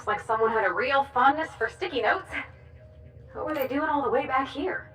Looks like someone had a real fondness for sticky notes. What were they doing all the way back here?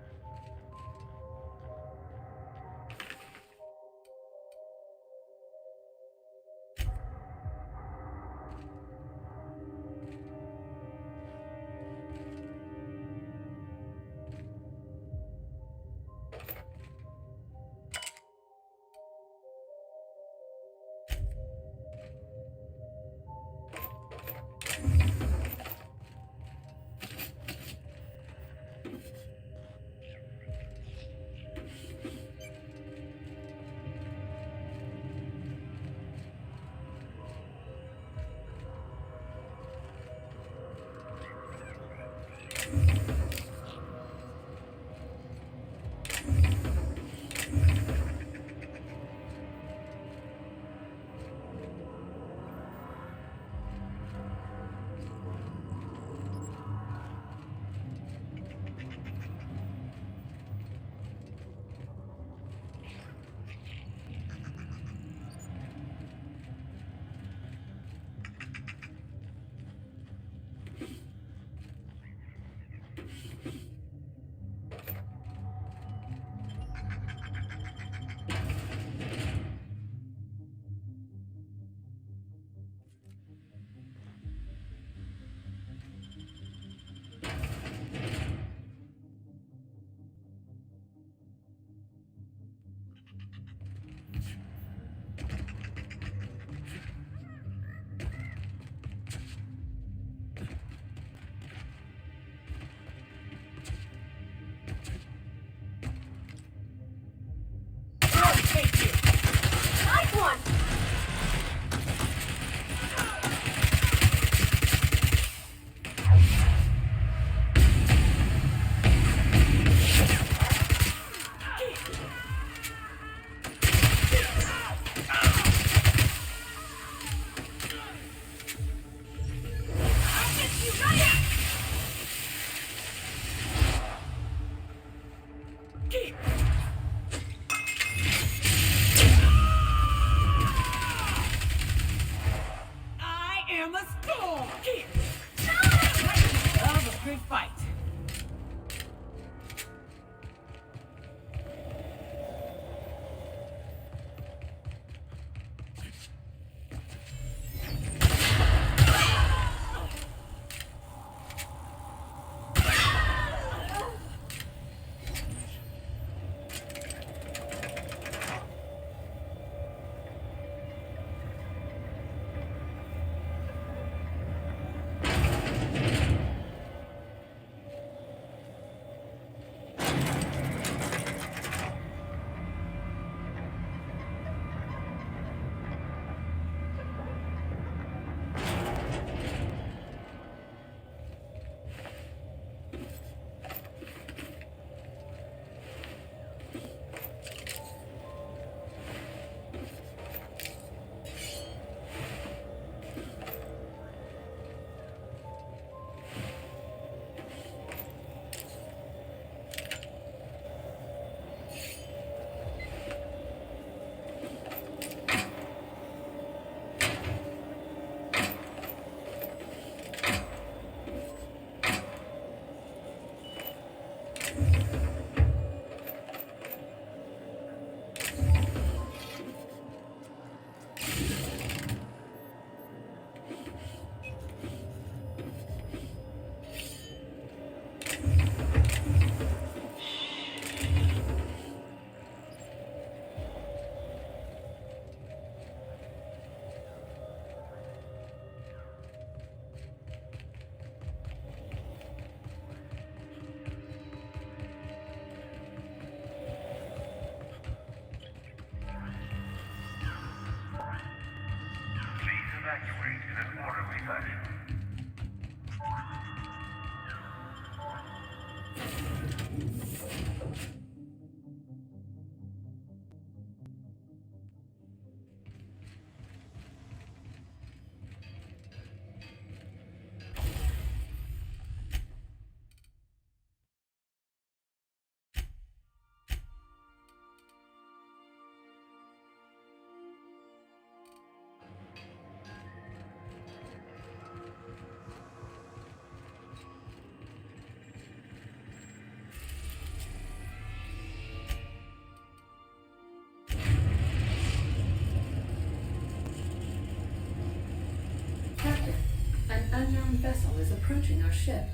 unknown vessel is approaching our ship.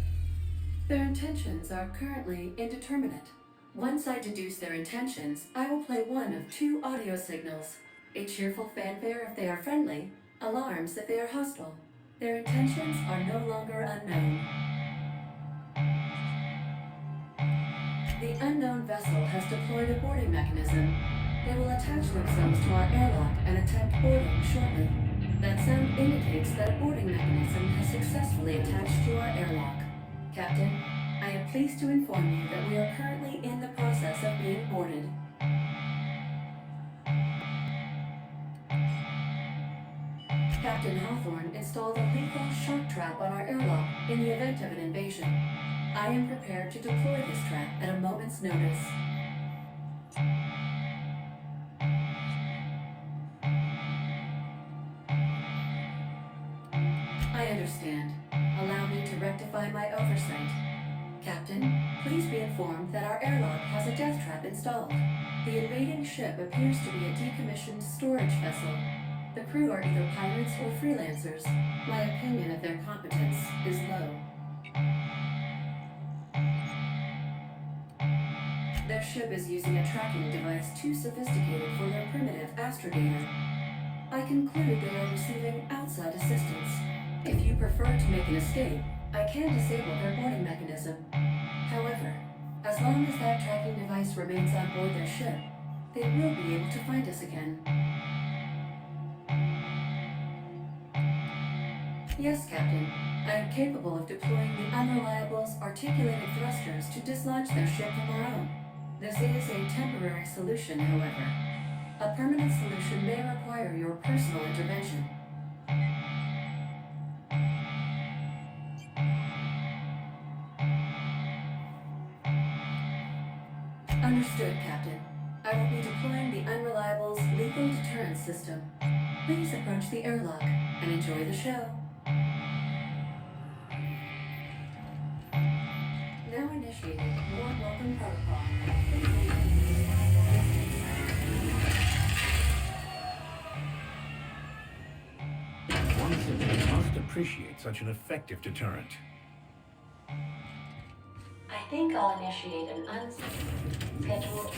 Their intentions are currently indeterminate. Once I deduce their intentions, I will play one of two audio signals. A cheerful fanfare if they are friendly, alarms if they are hostile. Their intentions are no longer unknown. The unknown vessel has deployed a boarding mechanism. They will attach themselves to our airlock and attempt boarding shortly. That sound indicates that a boarding mechanism has successfully attached to our airlock. Captain, I am pleased to inform you that we are currently in the process of being boarded. Captain Hawthorne installed a lethal shock trap on our airlock in the event of an invasion. I am prepared to deploy this trap at a moment's notice. I understand. Allow me to rectify my oversight. Captain, please be informed that our airlock has a death trap installed. The invading ship appears to be a decommissioned storage vessel. The crew are either pirates or freelancers. My opinion of their competence is low. Their ship is using a tracking device too sophisticated for their primitive astrogator. I conclude they are receiving outside assistance. If you prefer to make an escape, I can disable their boarding mechanism. However, as long as that tracking device remains on board their ship, they will be able to find us again. Yes, Captain. I am capable of deploying the Unreliable's articulated thrusters to dislodge their ship from our own. This is a temporary solution, however. A permanent solution may require your personal intervention. Understood, Captain. I will be deploying the Unreliable's lethal deterrence system. Please approach the airlock and enjoy the show. Now initiating warm welcome protocol. One simply must appreciate such an effective deterrent. I think I'll initiate an unscheduled...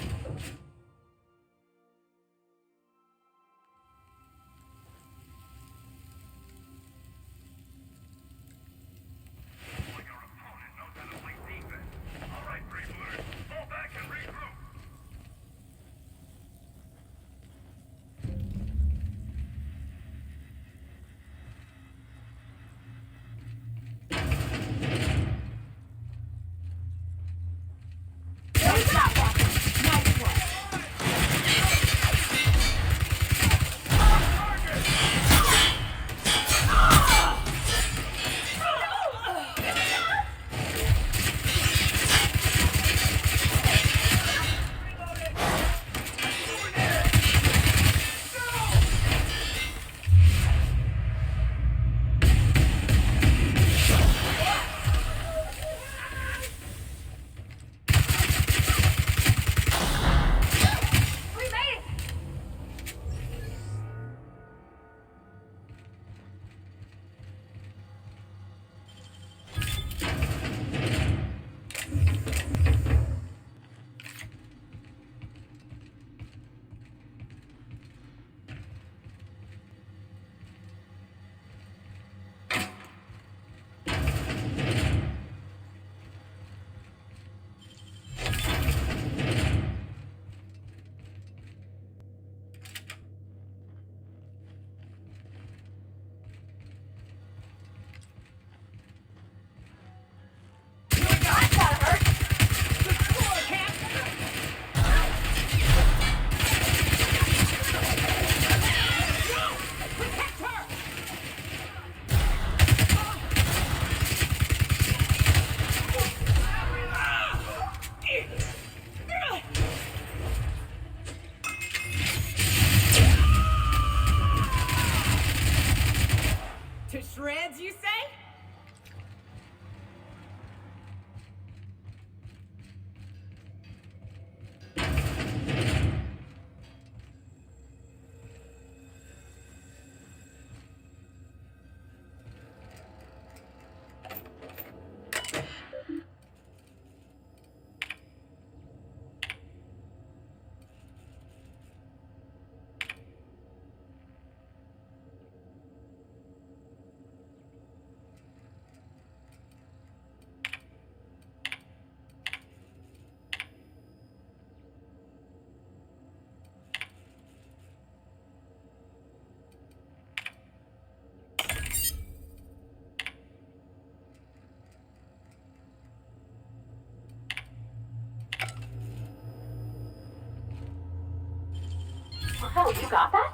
Oh, you got that?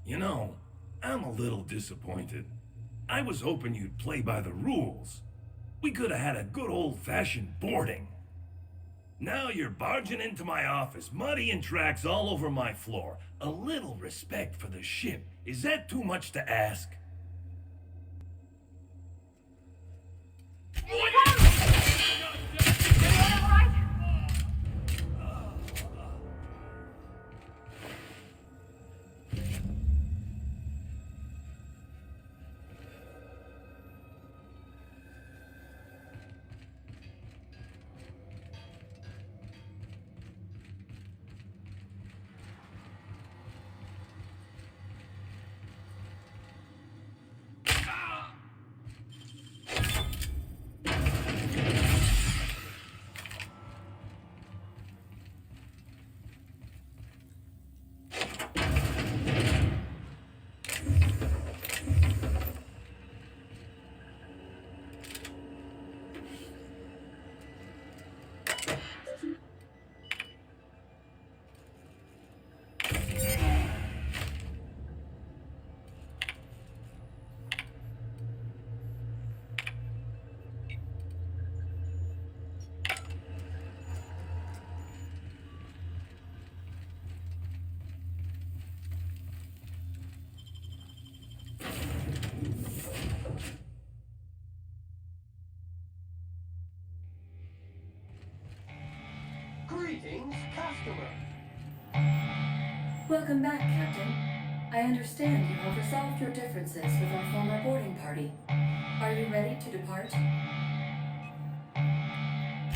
You know, I'm a little disappointed. I was hoping you'd play by the rules. We could have had a good old-fashioned boarding. Now you're barging into my office, muddying tracks all over my floor. A little respect for the ship. Is that too much to ask? Greetings, customer. Welcome back, Captain. I understand you have resolved your differences with our former boarding party. Are you ready to depart?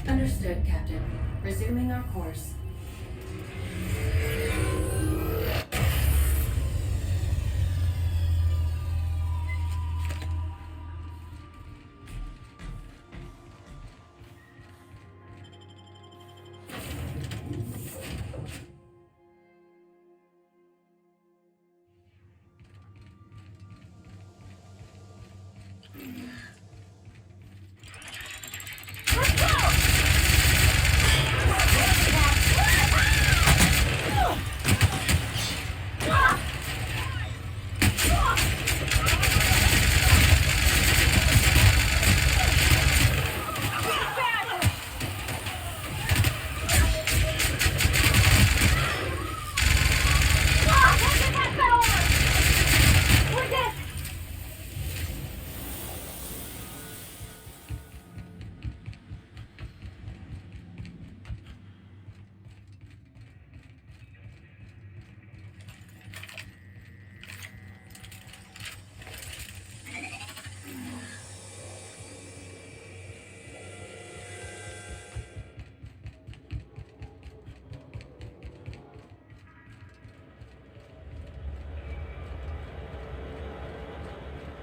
Understood, Captain. Resuming our course.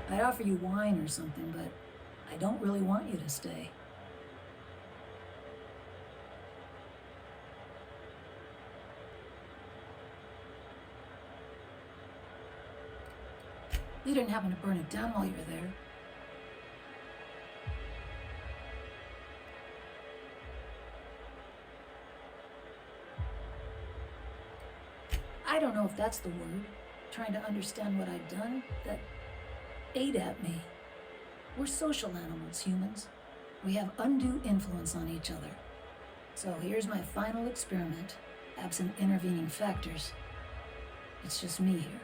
I'd offer you wine or something, but I don't really want you to stay. You didn't happen to burn it down while you were there. I don't know if that's the word. Trying to understand what I'd done that ate at me. We're social animals, humans. We have undue influence on each other. So here's my final experiment, absent intervening factors. It's just me here.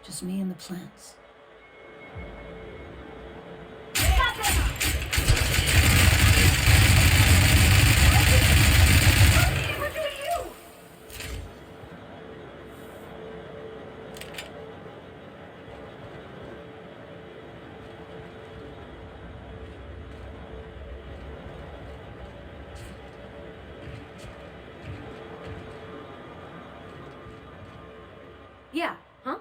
Just me and the plants. Yeah, huh?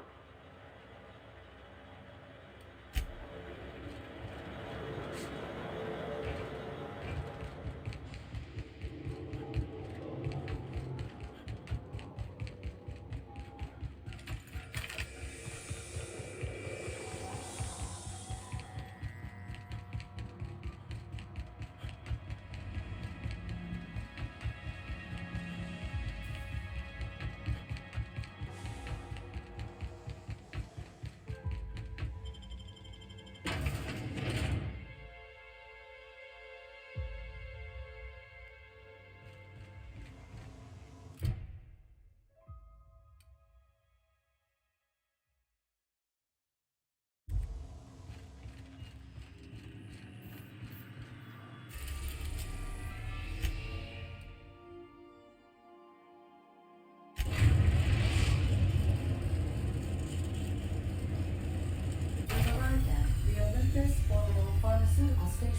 this orbital pharmaceutical station.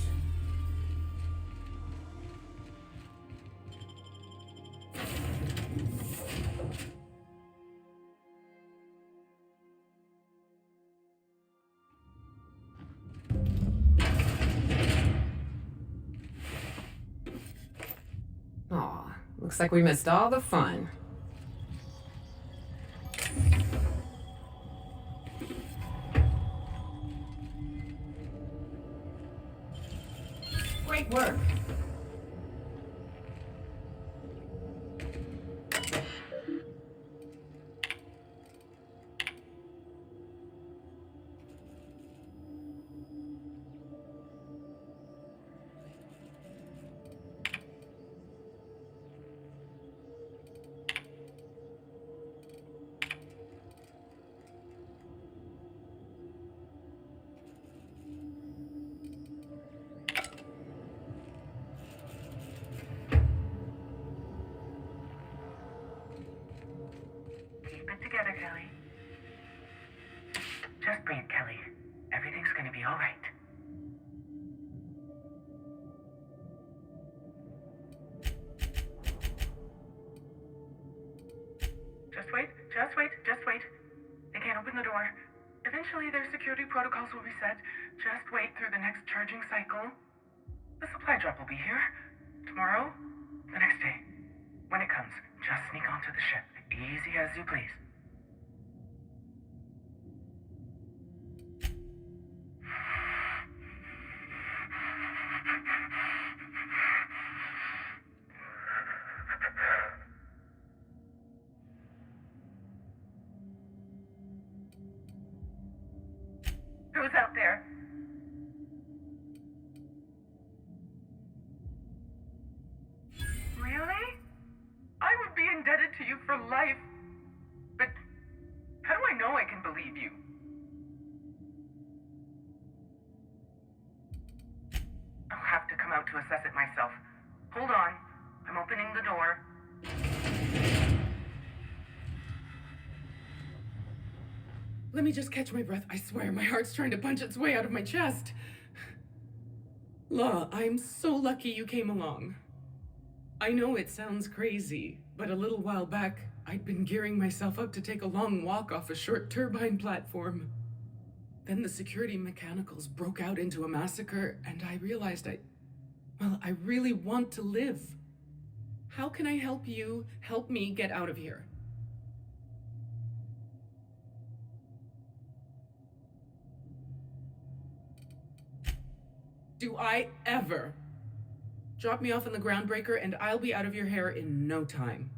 Aw, looks like we missed all the fun. Great work. Keep it together, Kelly. Just breathe, Kelly. Everything's gonna be all right. Just wait. They can't open the door. Eventually, their security protocols will reset. Just wait through the next charging cycle. The supply drop will be here. Tomorrow, the next day. When it comes, just sneak onto the ship. Easy as you please. Who's out there? Really? I would be indebted to you for life. But how do I know I can believe you? I'll have to come out to assess it myself. Hold on. I'm opening the door. Let me just catch my breath. I swear, my heart's trying to punch its way out of my chest. Law, I'm so lucky you came along. I know it sounds crazy, but a little while back, I'd been gearing myself up to take a long walk off a short turbine platform. Then the security mechanicals broke out into a massacre, and I realized I really want to live. How can I help you help me get out of here? Do I ever? Drop me off in the groundbreaker and I'll be out of your hair in no time.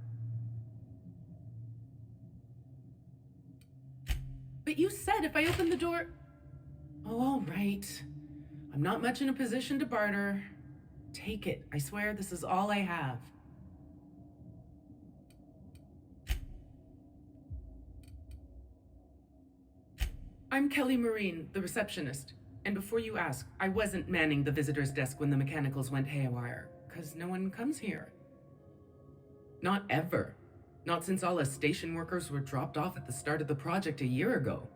But you said if I open the door... Oh, all right. I'm not much in a position to barter. Take it. I swear this is all I have. I'm Kelly Marine, the receptionist. And before you ask, I wasn't manning the visitor's desk when the mechanicals went haywire, 'cause no one comes here. Not ever. Not since all us station workers were dropped off at the start of the project a year ago.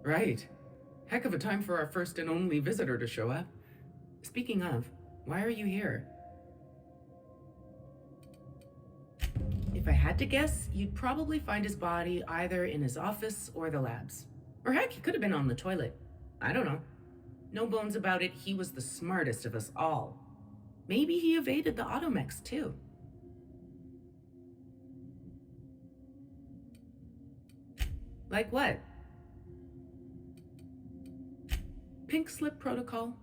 Right. Heck of a time for our first and only visitor to show up. Speaking of, why are you here? If I had to guess, you'd probably find his body either in his office or the labs. Or heck, he could have been on the toilet. I don't know. No bones about it, he was the smartest of us all. Maybe he evaded the automechs too. Like what? Pink slip protocol.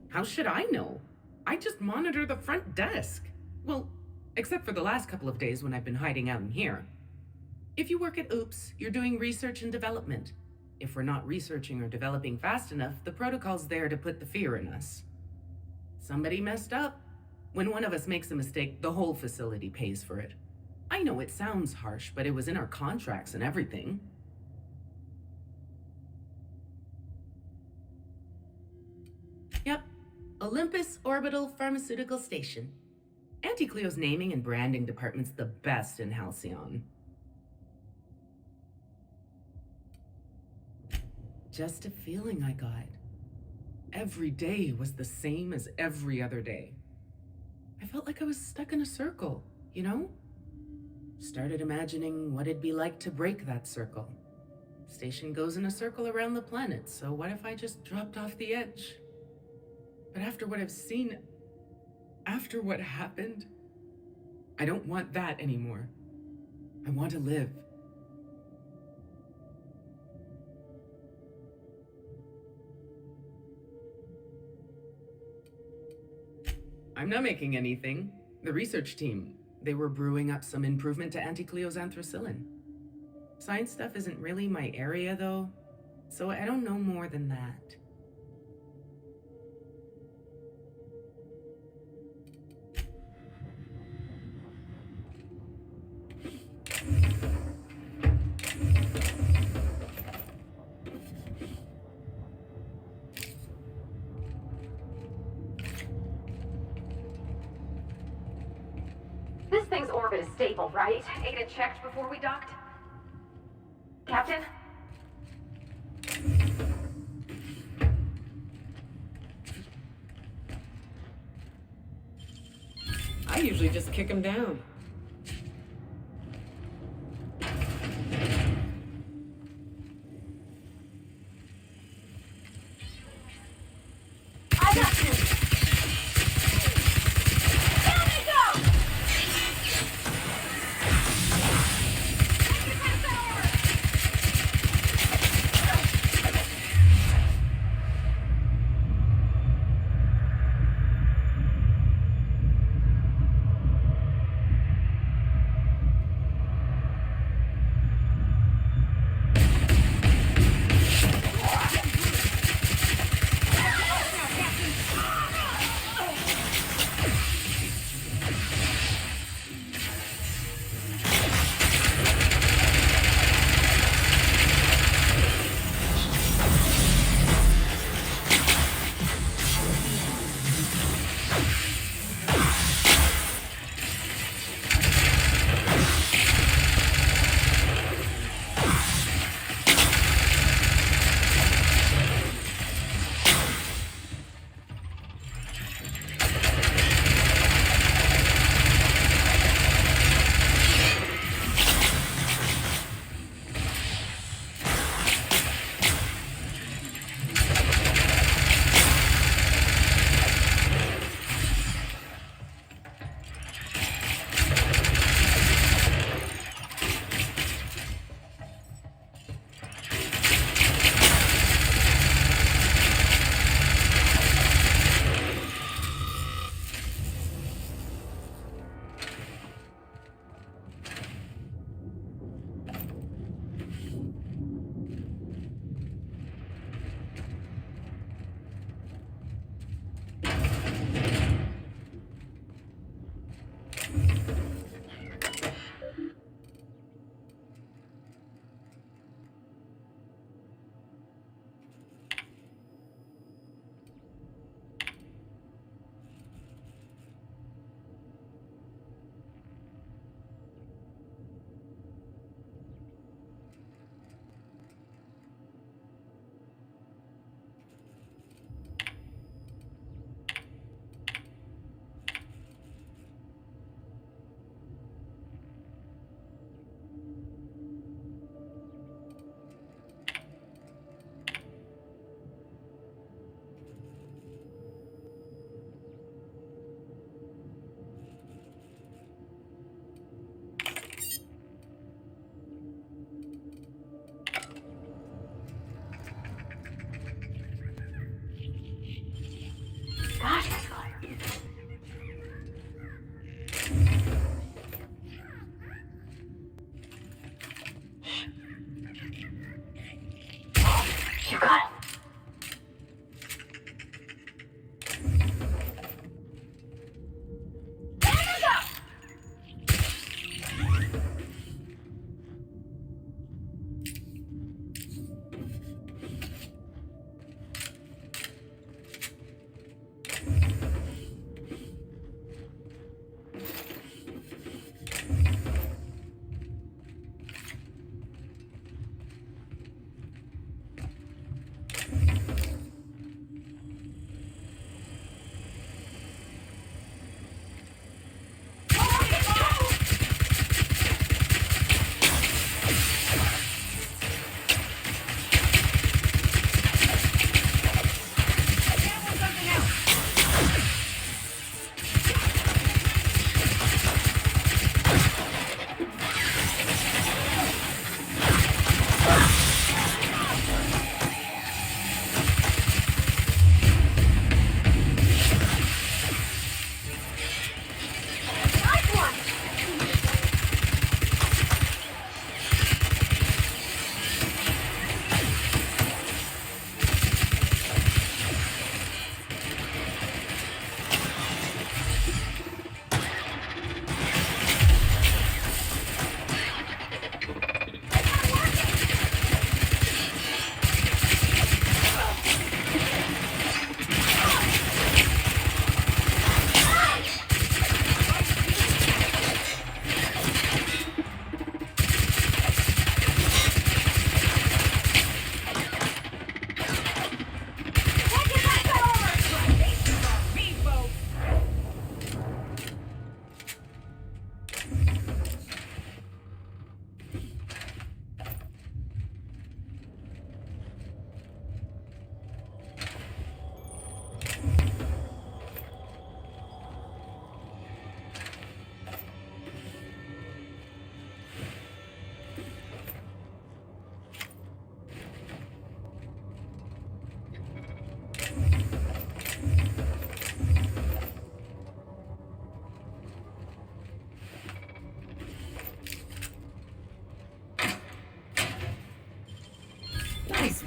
How should I know? I just monitor the front desk. Well, except for the last couple of days when I've been hiding out in here. If you work at Oops, you're doing research and development. If we're not researching or developing fast enough, the protocol's there to put the fear in us. Somebody messed up. When one of us makes a mistake, the whole facility pays for it. I know it sounds harsh, but it was in our contracts and everything. Yep. Olympus Orbital Pharmaceutical Station. Auntie Cleo's naming and branding department's the best in Halcyon. Just a feeling I got. Every day was the same as every other day. I felt like I was stuck in a circle, you know? Started imagining what it'd be like to break that circle. Station goes in a circle around the planet, so what if I just dropped off the edge? But after what I've seen, after what happened, I don't want that anymore. I want to live. I'm not making anything. The research team, they were brewing up some improvement to Auntie Cleo's anthracillin. Science stuff isn't really my area, though, so I don't know more than that. This thing's orbit is stable, right? Ada checked before we docked? Captain? I usually just kick him down. I got you! Down they go!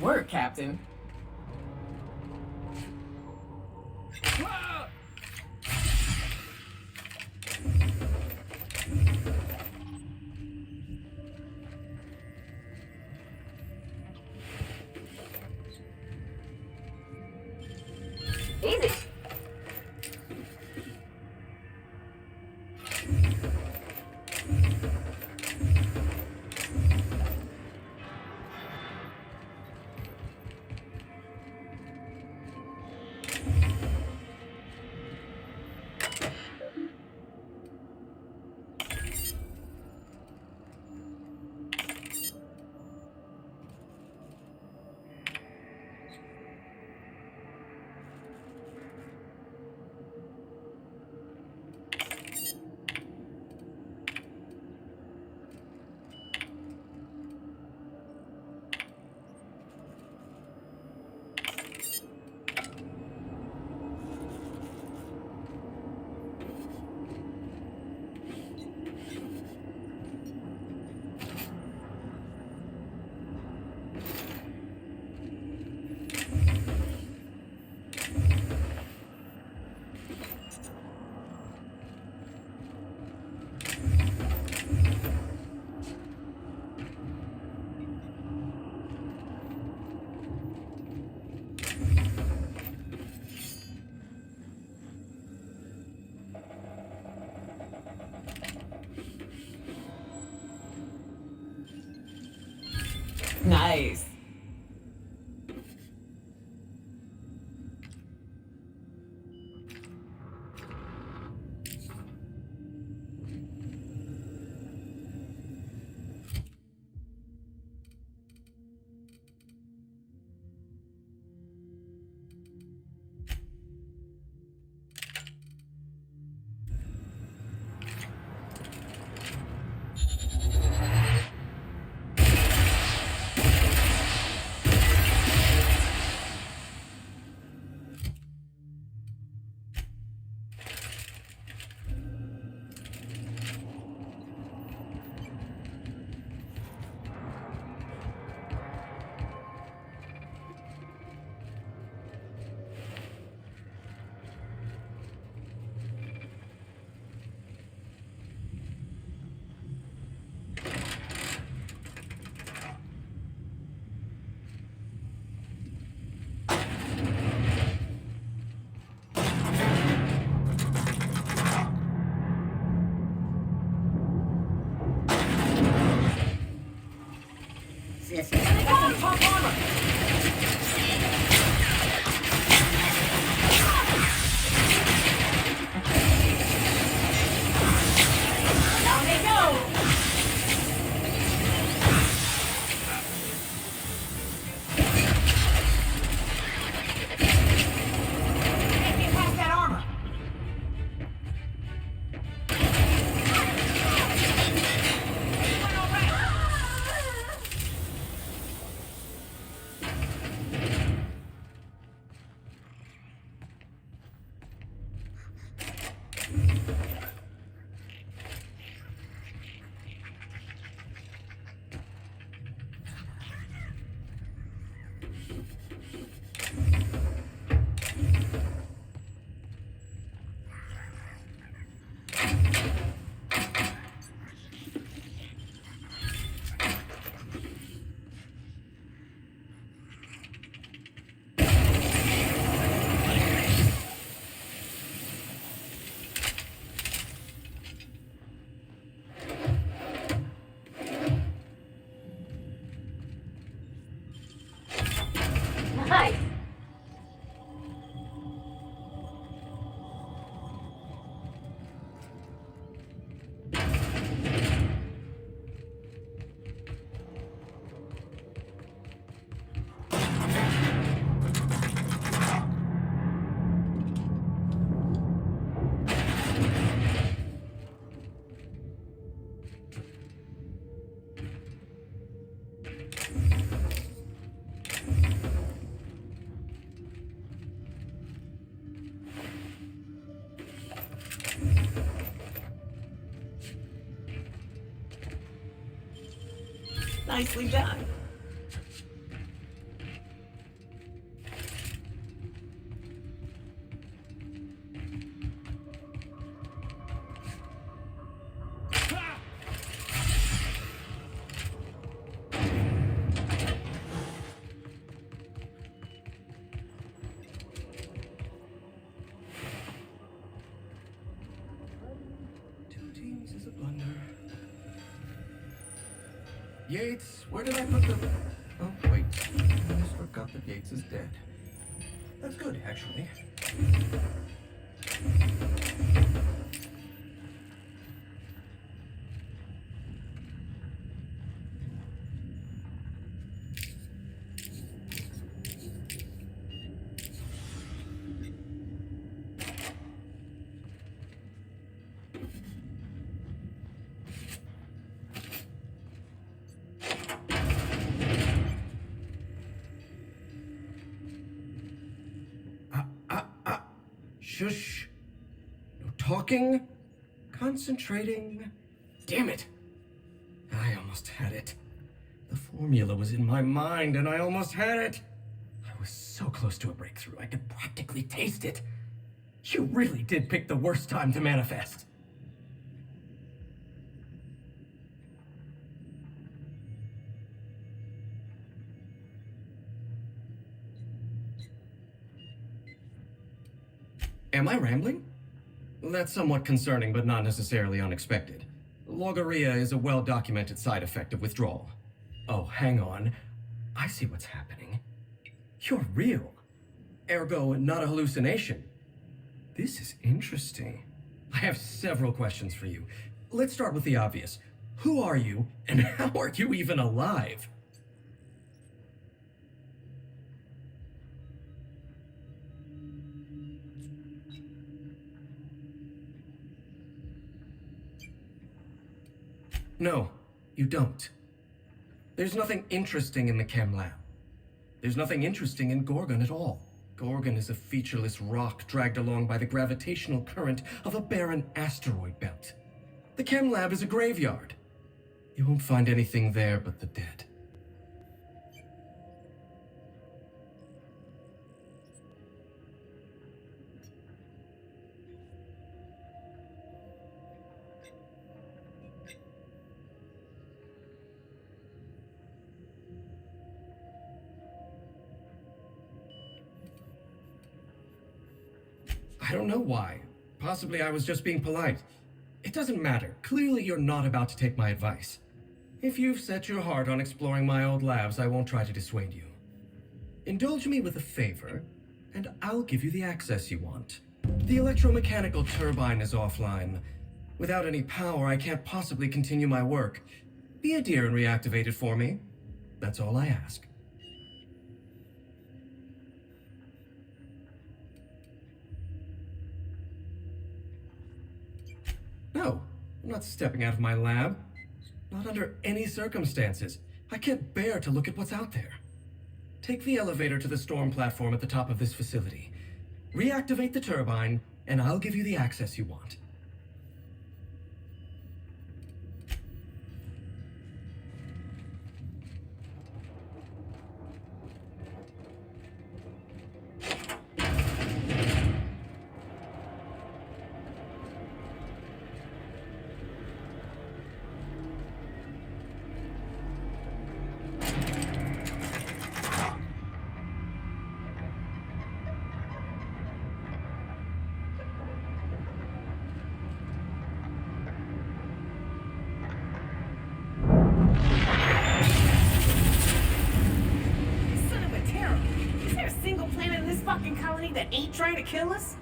work, Captain. Easy. Nice. Nice. Nicely done. always a blunder. Yates, where did I put the... Oh, wait. I just forgot that Yates is dead. That's good, actually. Shush. No talking. Concentrating. Damn it. I almost had it. The formula was in my mind and I almost had it. I was so close to a breakthrough, I could practically taste it. You really did pick the worst time to manifest. Am I rambling? That's somewhat concerning, but not necessarily unexpected. Logorrhea is a well-documented side effect of withdrawal. Oh, hang on. I see what's happening. You're real. Ergo, not a hallucination. This is interesting. I have several questions for you. Let's start with the obvious. Who are you, and how are you even alive? No, you don't. There's nothing interesting in the chem lab. There's nothing interesting in Gorgon at all. Gorgon is a featureless rock dragged along by the gravitational current of a barren asteroid belt. The chem lab is a graveyard. You won't find anything there but the dead. I don't know why. Possibly I was just being polite. It doesn't matter. Clearly you're not about to take my advice. If you've set your heart on exploring my old labs, I won't try to dissuade you. Indulge me with a favor, and I'll give you the access you want. The electromechanical turbine is offline. Without any power, I can't possibly continue my work. Be a dear and reactivate it for me. That's all I ask. No, I'm not stepping out of my lab. Not under any circumstances. I can't bear to look at what's out there. Take the elevator to the storm platform at the top of this facility. Reactivate the turbine, and I'll give you the access you want. That ain't trying to kill us?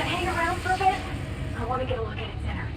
Can't hang around for a bit? I want to get a look at its innards.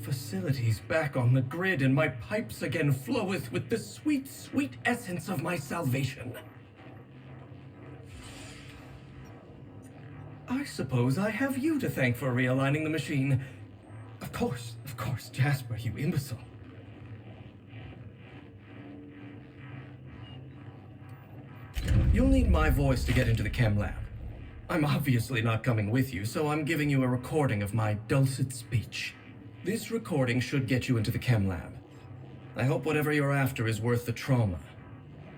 Facilities back on the grid, and my pipes again floweth with the sweet, sweet essence of my salvation. I suppose I have you to thank for realigning the machine. Of course, Jasper, you imbecile. You'll need my voice to get into the chem lab. I'm obviously not coming with you, so I'm giving you a recording of my dulcet speech. This recording should get you into the chem lab. I hope whatever you're after is worth the trauma.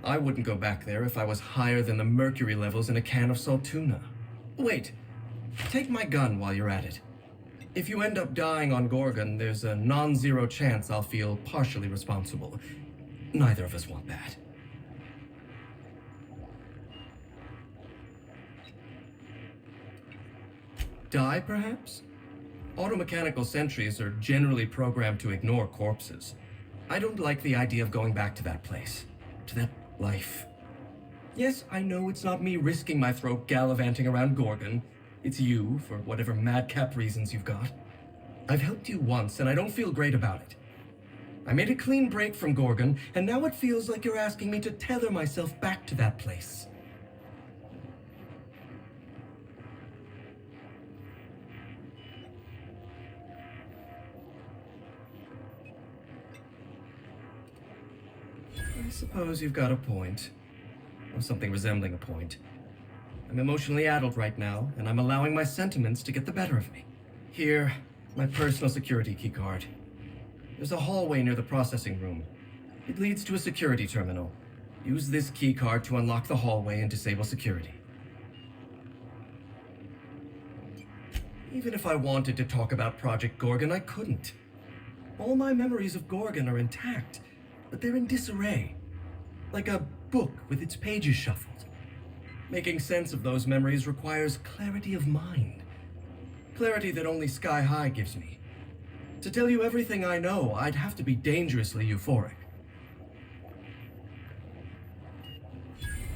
I wouldn't go back there if I was higher than the mercury levels in a can of salt tuna. Wait, take my gun while you're at it. If you end up dying on Gorgon, there's a non-zero chance I'll feel partially responsible. Neither of us want that. Die, perhaps? Automechanical sentries are generally programmed to ignore corpses. I don't like the idea of going back to that place, to that life. Yes, I know it's not me risking my throat gallivanting around Gorgon. It's you, for whatever madcap reasons you've got. I've helped you once, and I don't feel great about it. I made a clean break from Gorgon, and now it feels like you're asking me to tether myself back to that place. I suppose you've got a point. Or something resembling a point. I'm emotionally addled right now, and I'm allowing my sentiments to get the better of me. Here, my personal security keycard. There's a hallway near the processing room. It leads to a security terminal. Use this keycard to unlock the hallway and disable security. Even if I wanted to talk about Project Gorgon, I couldn't. All my memories of Gorgon are intact, but they're in disarray. Like a book with its pages shuffled. Making sense of those memories requires clarity of mind. Clarity that only Sky High gives me. To tell you everything I know, I'd have to be dangerously euphoric.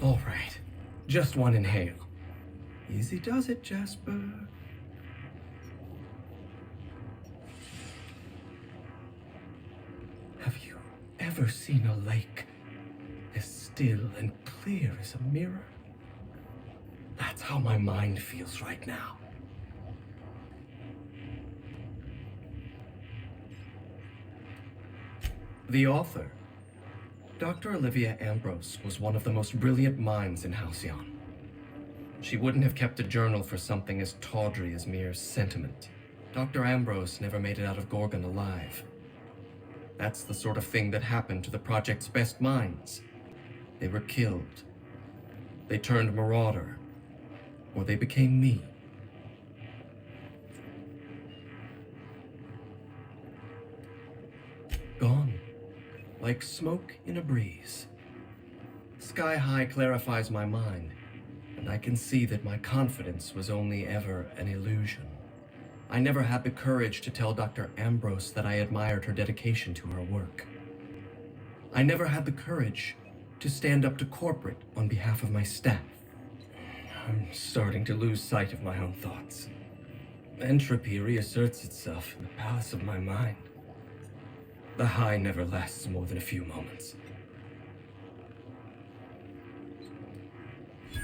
All right, just one inhale. Easy does it, Jasper. Have you ever seen a lake as still and clear as a mirror? That's how my mind feels right now. The author, Dr. Olivia Ambrose, was one of the most brilliant minds in Halcyon. She wouldn't have kept a journal for something as tawdry as mere sentiment. Dr. Ambrose never made it out of Gorgon alive. That's the sort of thing that happened to the project's best minds. They were killed. They turned marauder. Or they became me. Gone. Like smoke in a breeze. Sky High clarifies my mind, and I can see that my confidence was only ever an illusion. I never had the courage to tell Dr. Ambrose that I admired her dedication to her work. I never had the courage to stand up to corporate on behalf of my staff. I'm starting to lose sight of my own thoughts. Entropy reasserts itself in the palace of my mind. The high never lasts more than a few moments.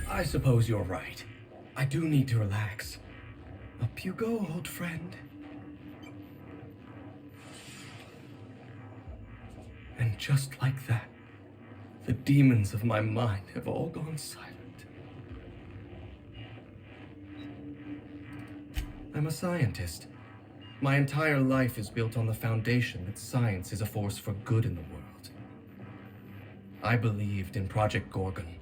I suppose you're right. I do need to relax. Up you go, old friend. And just like that, the demons of my mind have all gone silent. I'm a scientist. My entire life is built on the foundation that science is a force for good in the world. I believed in Project Gorgon.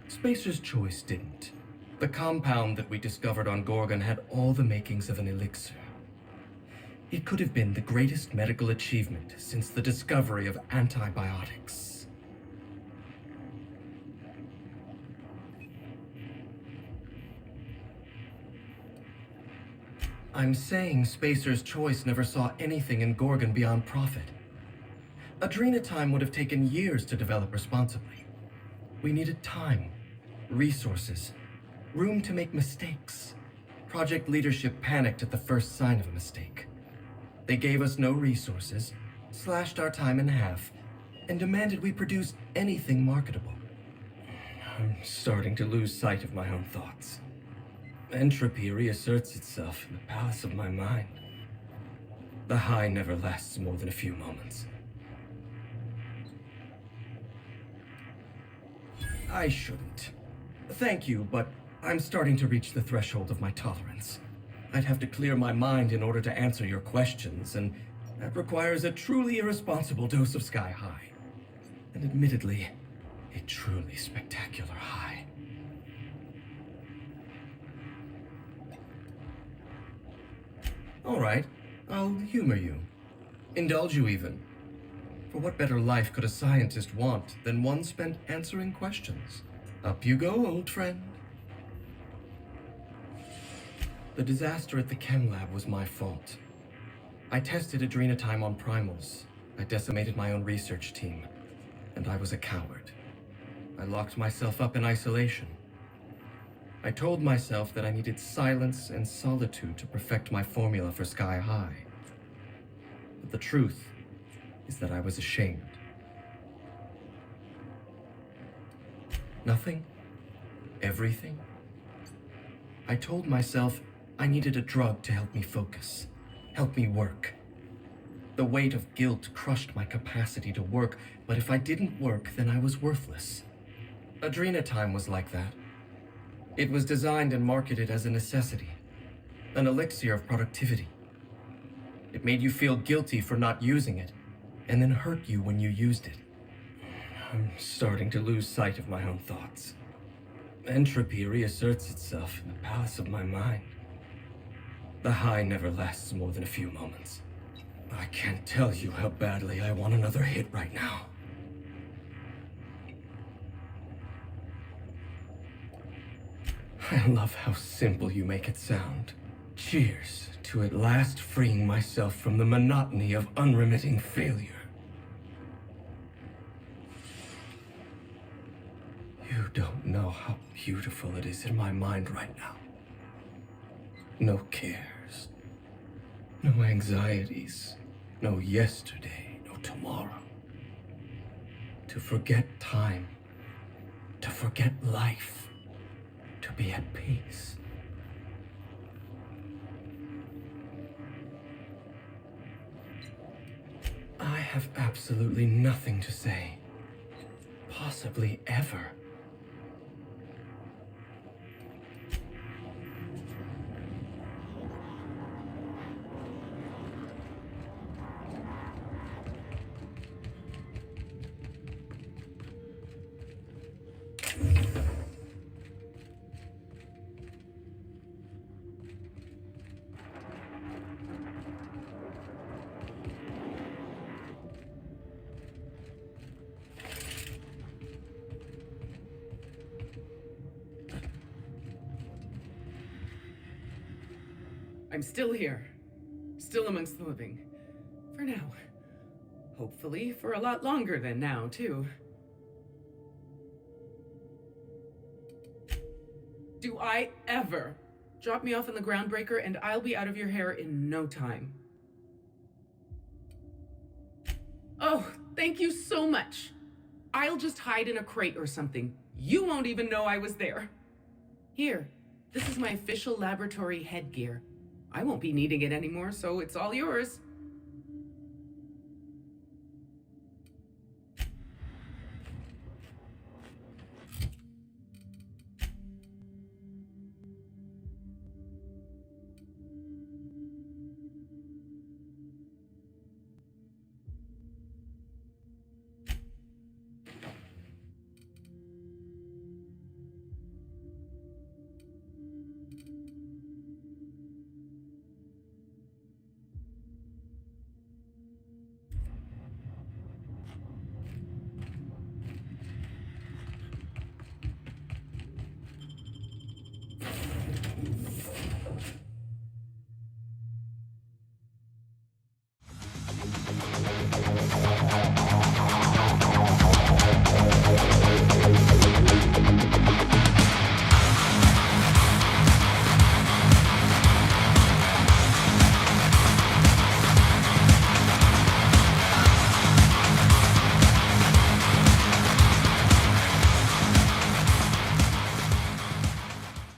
Spacer's Choice didn't. The compound that we discovered on Gorgon had all the makings of an elixir. It could have been the greatest medical achievement since the discovery of antibiotics. I'm saying Spacer's Choice never saw anything in Gorgon beyond profit. Adrenatime would have taken years to develop responsibly. We needed time, resources, room to make mistakes. Project leadership panicked at the first sign of a mistake. They gave us no resources, slashed our time in half, and demanded we produce anything marketable. I'm starting to lose sight of my own thoughts. Entropy reasserts itself in the palace of my mind. The high never lasts more than a few moments. I shouldn't. Thank you, but I'm starting to reach the threshold of my tolerance. I'd have to clear my mind in order to answer your questions, and that requires a truly irresponsible dose of Sky High. And admittedly, a truly spectacular high. All right, I'll humor you. Indulge you even. For what better life could a scientist want than one spent answering questions? Up you go, old friend. The disaster at the chem lab was my fault. I tested adrenatime on primals. I decimated my own research team. And I was a coward. I locked myself up in isolation. I told myself that I needed silence and solitude to perfect my formula for Sky High. But the truth is that I was ashamed. Nothing? Everything? I told myself I needed a drug to help me focus, help me work. The weight of guilt crushed my capacity to work, but if I didn't work, then I was worthless. Adrenatime was like that. It was designed and marketed as a necessity, an elixir of productivity. It made you feel guilty for not using it, and then hurt you when you used it. I'm starting to lose sight of my own thoughts. Entropy reasserts itself in the palace of my mind. The high never lasts more than a few moments. I can't tell you how badly I want another hit right now. I love how simple you make it sound. Cheers to at last freeing myself from the monotony of unremitting failure. You don't know how beautiful it is in my mind right now. No cares, no anxieties, no yesterday, no tomorrow. To forget time, to forget life, to be at peace. I have absolutely nothing to say. Possibly ever. I'm still here. Still amongst the living. For now. Hopefully for a lot longer than now, too. Do I ever drop me off in the groundbreaker and I'll be out of your hair in no time. Oh, thank you so much. I'll just hide in a crate or something. You won't even know I was there. Here, this is my official laboratory headgear. I won't be needing it anymore, so it's all yours.